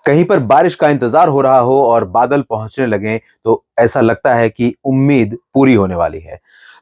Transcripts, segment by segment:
कहीं पर बारिश का इंतजार हो रहा हो और बादल पहुंचने लगे तो ऐसा लगता है कि उम्मीद पूरी होने वाली है।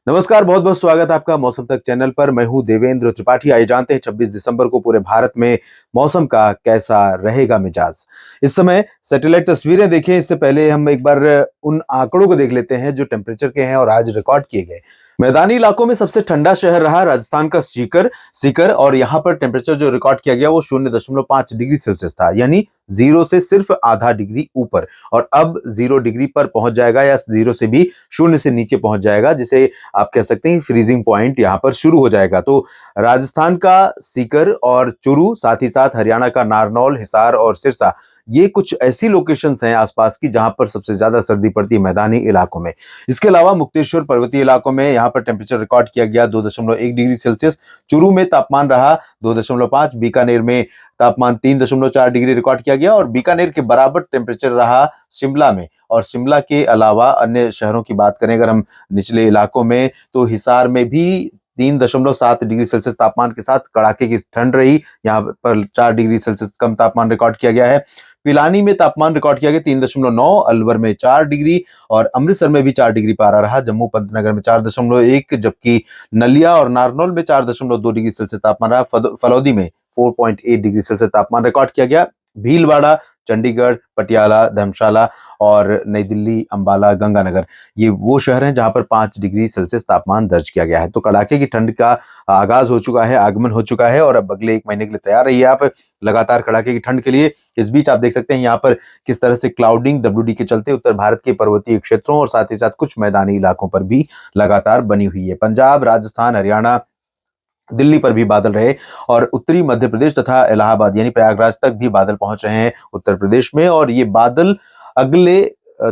नमस्कार, बहुत बहुत स्वागत है आपका मौसम तक चैनल पर। मैं हूं देवेंद्र त्रिपाठी। आइए जानते हैं 26 दिसंबर को पूरे भारत में मौसम का कैसा रहेगा मिजाज। इस समय सैटेलाइट तस्वीरें देखें, इससे पहले हम एक बार उन आंकड़ों को देख लेते हैं जो टेम्परेचर के हैं और आज रिकॉर्ड किए गए। मैदानी इलाकों में सबसे ठंडा शहर रहा राजस्थान का सीकर सीकर और यहाँ पर टेम्परेचर जो रिकॉर्ड किया गया वो 0.5 डिग्री सेल्सियस था, यानी जीरो से सिर्फ आधा डिग्री ऊपर। और अब 0 डिग्री पर पहुंच जाएगा या जीरो से भी शून्य से नीचे पहुंच जाएगा, जिसे आप कह सकते हैं फ्रीजिंग पॉइंट यहां पर शुरू हो जाएगा। तो राजस्थान का सीकर और चुरू, साथ ही साथ हरियाणा का नारनौल, हिसार और सिरसा, ये कुछ ऐसी लोकेशंस हैं आसपास की जहां पर सबसे ज्यादा सर्दी पड़ती है मैदानी इलाकों में। इसके अलावा मुक्तेश्वर पर्वतीय इलाकों में यहाँ पर टेम्परेचर रिकॉर्ड किया गया 2.1 डिग्री सेल्सियस। चुरू में तापमान रहा 2.5, बीकानेर में तापमान 3.4 डिग्री रिकॉर्ड किया गया और बीकानेर के बराबर टेम्परेचर रहा शिमला में। और शिमला के अलावा अन्य शहरों की बात करें अगर हम निचले इलाकों में, तो हिसार में भी 3.7 डिग्री सेल्सियस तापमान के साथ कड़ाके की ठंड रही। यहाँ पर 4 डिग्री सेल्सियस कम तापमान रिकॉर्ड किया गया है। पिलानी में तापमान रिकॉर्ड किया गया 3.9, अलवर में 4 डिग्री और अमृतसर में भी 4 डिग्री पारा रहा। जम्मू पंतनगर में 4.1, जबकि नलिया और नारनौल में 4.2 डिग्री सेल्सियस तापमान रहा। फलौदी में 4.8 डिग्री सेल्सियस तापमान रिकॉर्ड किया गया। भीलवाड़ा, चंडीगढ़, पटियाला, धर्मशाला और नई दिल्ली, अंबाला, गंगानगर, ये वो शहर हैं जहां पर 5 डिग्री सेल्सियस तापमान दर्ज किया गया है। तो कड़ाके की ठंड का आगाज हो चुका है, आगमन हो चुका है और अब अगले 1 महीने के लिए तैयार रहिए आप लगातार कड़ाके की ठंड के लिए। इस बीच आप देख सकते हैं यहाँ पर किस तरह से क्लाउडिंग डब्ल्यूडी के चलते उत्तर भारत के पर्वतीय क्षेत्रों और साथ ही साथ कुछ मैदानी इलाकों पर भी लगातार बनी हुई है। पंजाब, राजस्थान, हरियाणा, दिल्ली पर भी बादल रहे और उत्तरी मध्य प्रदेश तथा इलाहाबाद यानी प्रयागराज तक भी बादल पहुंच रहे हैं उत्तर प्रदेश में। और ये बादल अगले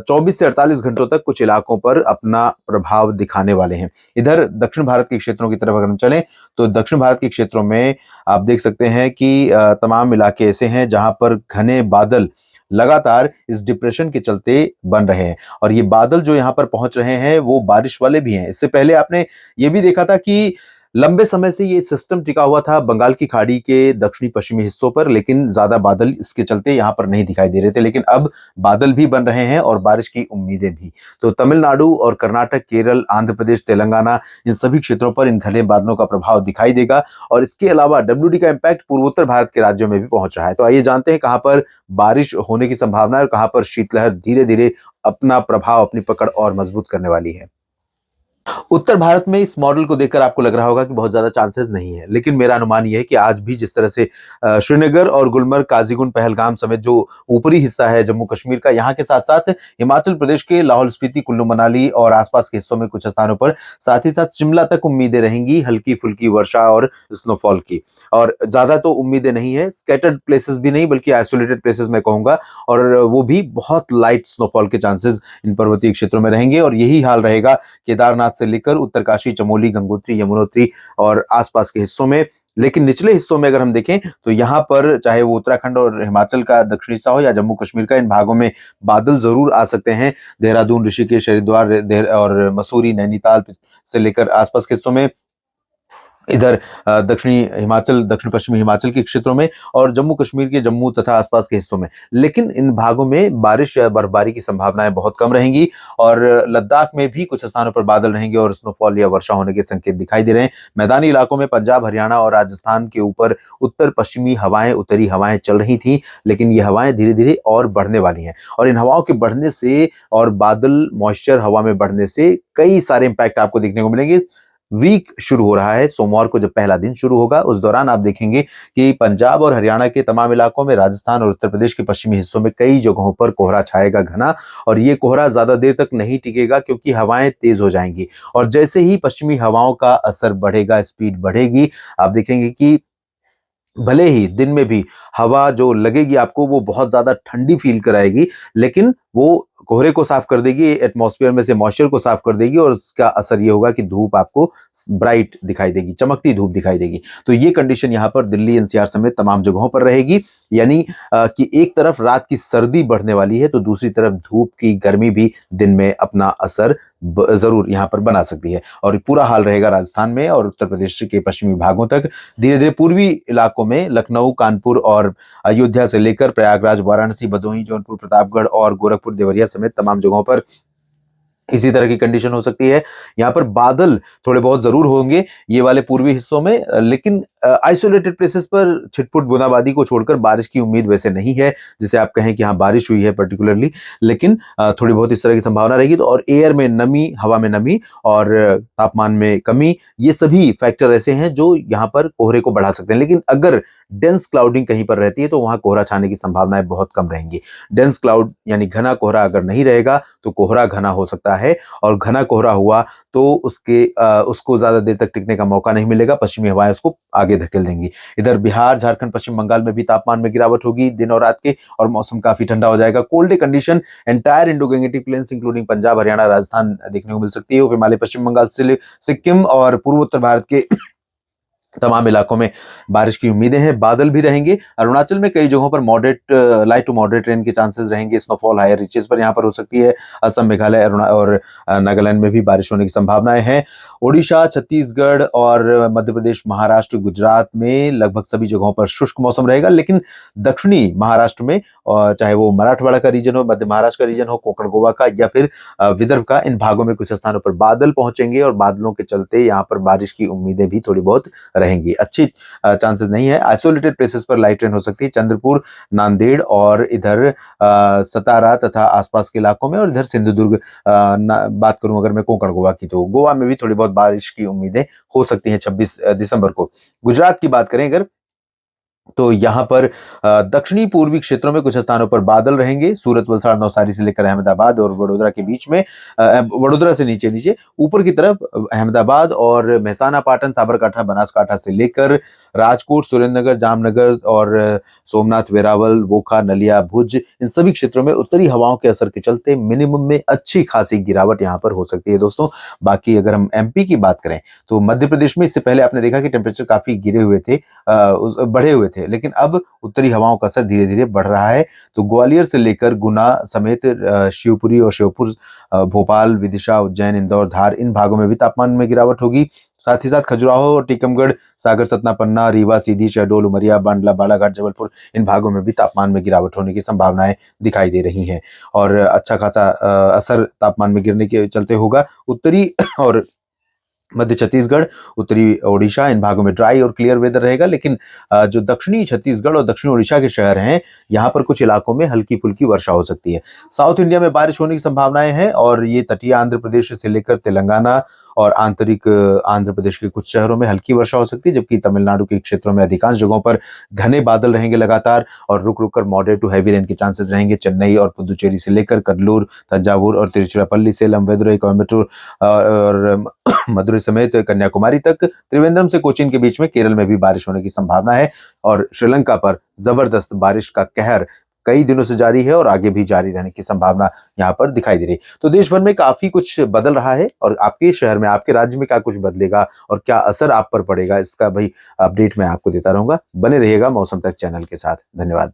24 से 48 घंटों तक कुछ इलाकों पर अपना प्रभाव दिखाने वाले हैं। इधर दक्षिण भारत के क्षेत्रों की तरफ अगर हम चलें तो दक्षिण भारत के क्षेत्रों में आप देख सकते हैं कि तमाम इलाके ऐसे हैं जहां पर घने बादल लगातार इस डिप्रेशन के चलते बन रहे हैं। और ये बादल जो यहाँ पर पहुंच रहे हैं वो बारिश वाले भी हैं। इससे पहले आपने ये भी देखा था कि लंबे समय से ये सिस्टम टिका हुआ था बंगाल की खाड़ी के दक्षिणी पश्चिमी हिस्सों पर, लेकिन ज्यादा बादल इसके चलते यहाँ पर नहीं दिखाई दे रहे थे। लेकिन अब बादल भी बन रहे हैं और बारिश की उम्मीदें भी। तो तमिलनाडु और कर्नाटक, केरल, आंध्र प्रदेश, तेलंगाना, इन सभी क्षेत्रों पर इन घने बादलों का प्रभाव दिखाई देगा। और इसके अलावा डब्ल्यूडी का इम्पैक्ट पूर्वोत्तर भारत के राज्यों में भी पहुंच रहा है। तो आइए जानते हैं कहां पर बारिश होने की संभावना है और कहां पर शीतलहर धीरे धीरे अपना प्रभाव, अपनी पकड़ और मजबूत करने वाली है। उत्तर भारत में इस मॉडल को देखकर आपको लग रहा होगा कि बहुत ज्यादा चांसेस नहीं है, लेकिन मेरा अनुमान यह है कि आज भी जिस तरह से श्रीनगर और गुलमर्ग, काजीगुंड, पहलगाम समेत जो ऊपरी हिस्सा है जम्मू कश्मीर का, यहाँ के साथ साथ हिमाचल प्रदेश के लाहौल स्पीति, कुल्लू मनाली और आसपास के हिस्सों में कुछ स्थानों पर, साथ ही साथ शिमला तक उम्मीदें रहेंगी हल्की फुल्की वर्षा और स्नोफॉल की। और ज्यादा तो उम्मीदें नहीं है, स्कैटर्ड प्लेसेस भी नहीं बल्कि आइसोलेटेड प्लेसेस मैं कहूंगा, और वो भी बहुत लाइट स्नोफॉल के चांसेस इन पर्वतीय क्षेत्रों में रहेंगे। और यही हाल रहेगा केदारनाथ से लेकर उत्तरकाशी, चमोली, गंगोत्री, यमुनोत्री और आसपास के हिस्सों में। लेकिन निचले हिस्सों में अगर हम देखें तो यहाँ पर चाहे वो उत्तराखंड और हिमाचल का दक्षिणी हिस्सा हो या जम्मू कश्मीर का, इन भागों में बादल जरूर आ सकते हैं। देहरादून, ऋषिकेश, हरिद्वार और मसूरी, नैनीताल से लेकर आसपास के हिस्सों में, इधर दक्षिणी हिमाचल, दक्षिण पश्चिमी हिमाचल के क्षेत्रों में और जम्मू कश्मीर के जम्मू तथा आसपास के हिस्सों में। लेकिन इन भागों में बारिश या बर्फबारी की संभावनाएं बहुत कम रहेंगी। और लद्दाख में भी कुछ स्थानों पर बादल रहेंगे और स्नोफॉल या वर्षा होने के संकेत दिखाई दे रहे हैं। मैदानी इलाकों में पंजाब, हरियाणा और राजस्थान के ऊपर उत्तर पश्चिमी हवाएं, उत्तरी हवाएं चल रही थी, लेकिन ये हवाएं धीरे धीरे और बढ़ने वाली हैं। और इन हवाओं के बढ़ने से और बादल, मॉइस्चर हवा में बढ़ने से कई सारे इंपैक्ट आपको देखने को मिलेंगे। वीक शुरू हो रहा है, सोमवार को जब पहला दिन शुरू होगा उस दौरान आप देखेंगे कि पंजाब और हरियाणा के तमाम इलाकों में, राजस्थान और उत्तर प्रदेश के पश्चिमी हिस्सों में कई जगहों पर कोहरा छाएगा घना। और ये कोहरा ज्यादा देर तक नहीं टिकेगा क्योंकि हवाएं तेज हो जाएंगी। और जैसे ही पश्चिमी हवाओं का असर बढ़ेगा, स्पीड बढ़ेगी, आप देखेंगे कि भले ही दिन में भी हवा जो लगेगी आपको वो बहुत ज्यादा ठंडी फील कराएगी, लेकिन वो कोहरे को साफ कर देगी, एटमॉस्फेयर में से मॉइस्चर को साफ कर देगी और उसका असर ये होगा कि धूप आपको ब्राइट दिखाई देगी, चमकती धूप दिखाई देगी। तो ये कंडीशन यहाँ पर दिल्ली एनसीआर समेत तमाम जगहों पर रहेगी। यानी कि एक तरफ रात की सर्दी बढ़ने वाली है तो दूसरी तरफ धूप की गर्मी भी दिन में अपना असर जरूर यहाँ पर बना सकती है। और पूरा हाल रहेगा राजस्थान में और उत्तर प्रदेश के पश्चिमी भागों तक। धीरे धीरे पूर्वी इलाकों में लखनऊ, कानपुर और अयोध्या से लेकर प्रयागराज, वाराणसी, भदोही, जौनपुर, प्रतापगढ़ और गोरखपुर, देवरिया समेत तमाम जगहों पर इसी तरह की कंडीशन हो सकती है। यहाँ पर बादल थोड़े बहुत जरूर होंगे ये वाले पूर्वी हिस्सों में, लेकिन आइसोलेटेड प्लेसेस पर छिटपुट बूंदाबांदी को छोड़कर बारिश की उम्मीद वैसे नहीं है जिसे आप कहें कि हाँ बारिश हुई है पर्टिकुलरली, लेकिन थोड़ी बहुत इस तरह की संभावना रहेगी। तो और एयर में नमी, हवा में नमी और तापमान में कमी, ये सभी फैक्टर ऐसे हैं जो यहाँ पर कोहरे को बढ़ा सकते हैं। लेकिन अगर डेंस क्लाउडिंग कहीं पर रहती है तो वहां कोहरा छाने की संभावनाएं बहुत कम रहेंगी। डेंस क्लाउड यानी घना कोहरा अगर नहीं रहेगा तो कोहरा घना हो सकता है, और घना कोहरा हुआ तो उसको ज्यादा देर तक टिकने का मौका नहीं मिलेगा, पश्चिमी हवाएं उसको आगे धकेल देंगी। इधर बिहार, झारखंड, पश्चिम बंगाल में भी तापमान में गिरावट होगी दिन और रात के, और मौसम काफी ठंडा हो जाएगा। Cold day condition entire Indo Gangetic plains including Punjab, Haryana, Rajasthan देखने को मिल सकती है। हिमालय, पश्चिम बंगाल, सिक्किम और पूर्वोत्तर भारत के तमाम इलाकों में बारिश की उम्मीदें हैं। बादल भी रहेंगे। अरुणाचल में कई जगहों पर moderate, light to moderate rain के चांसेस रहेंगे। स्नोफॉल हायर रीचेस पर यहाँ पर हो सकती है। असम, मेघालय और नागालैंड में भी बारिश होने की संभावनाएं हैं। ओडिशा, छत्तीसगढ़ और मध्य प्रदेश, महाराष्ट्र, गुजरात में लगभग सभी जगहों पर शुष्क मौसम रहेगा। लेकिन दक्षिणी महाराष्ट्र में, चाहे वो मराठवाड़ा का रीजन हो, मध्य महाराष्ट्र का रीजन हो, कोंकण, गोवा का या फिर विदर्भ का, इन भागों में कुछ स्थानों पर बादल पहुंचेंगे और बादलों के चलते यहाँ पर बारिश की उम्मीदें भी थोड़ी बहुत रहेंगी। अच्छी चांसेस नहीं है। आइसोलेटेड प्लेसेस पर लाइट रेन हो सकती है, चंद्रपुर, नांदेड़ और इधर सतारा तथा आसपास के इलाकों में, और इधर सिंधुदुर्ग, बात करूं अगर मैं कोंकण गोवा की तो गोवा में भी थोड़ी बहुत बारिश की उम्मीदें हो सकती हैं 26 दिसंबर को। गुजरात की बात करें अगर तो यहाँ पर दक्षिणी पूर्वी क्षेत्रों में कुछ स्थानों पर बादल रहेंगे। सूरत, वलसाड़, नवसारी से लेकर अहमदाबाद और वडोदरा के बीच में, वडोदरा से नीचे नीचे ऊपर की तरफ अहमदाबाद और मेहसाना, पाटन, साबरकांठा, बनासकांठा से लेकर राजकोट, सुरेंद्रनगर, जामनगर और सोमनाथ, वेरावल, वोखा, नलिया, भुज, इन सभी क्षेत्रों में उत्तरी हवाओं के असर के चलते मिनिमम में अच्छी खासी गिरावट यहाँ पर हो सकती है दोस्तों। बाकी अगर हम एमपी की बात करें तो मध्य प्रदेश में इससे पहले आपने देखा कि टेम्परेचर काफी गिरे हुए थे, बढ़े हुए थे, लेकिन अब उत्तरी हवाओं का असर धीरे धीरे बढ़ रहा है। तो ग्वालियर से लेकर गुना समेत शिवपुरी और श्योपुर, भोपाल, विदिशा, उज्जैन, इंदौर, धार, इन भागों में भी तापमान में गिरावट होगी। साथ ही साथ खजुराहो और टीकमगढ़, सागर, सतना, पन्ना, रीवा, सीधी, शहडोल, उमरिया, बांडला, बालाघाट, जबलपुर, इन भागों में भी तापमान में गिरावट होने की संभावनाएं दिखाई दे रही हैं। और अच्छा खासा असर तापमान में गिरने के चलते होगा। उत्तरी और मध्य छत्तीसगढ़, उत्तरी ओडिशा, इन भागों में ड्राई और क्लियर वेदर रहेगा। लेकिन जो दक्षिणी छत्तीसगढ़ और दक्षिणी ओडिशा के शहर हैं, यहाँ पर कुछ इलाकों में हल्की फुल्की वर्षा हो सकती है। साउथ इंडिया में बारिश होने की संभावनाएं हैं, और ये तटीय आंध्र प्रदेश से लेकर तेलंगाना और आंतरिक आंध्र प्रदेश के कुछ शहरों में हल्की वर्षा हो सकती है, जबकि तमिलनाडु के क्षेत्रों में अधिकांश जगहों पर घने बादल रहेंगे लगातार, और रुक रुक कर मॉडरेट टू हैवी रेन के चांसेस रहेंगे। चेन्नई और पुदुचेरी से लेकर कडलूर, तंजावुर और तिरुचिरापल्ली, सेलम, वेदुरई, कोयम्बटूर और मदुरई समेत कन्याकुमारी तक, त्रिवेंद्रम से कोचीन के बीच में केरल में भी बारिश होने की संभावना है। और श्रीलंका पर जबरदस्त बारिश का कहर कई दिनों से जारी है और आगे भी जारी रहने की संभावना यहाँ पर दिखाई दे रही है। तो देश भर में काफी कुछ बदल रहा है, और आपके शहर में, आपके राज्य में क्या कुछ बदलेगा और क्या असर आप पर पड़ेगा, इसका भाई अपडेट मैं आपको देता रहूंगा। बने रहिएगा मौसम तक चैनल के साथ। धन्यवाद।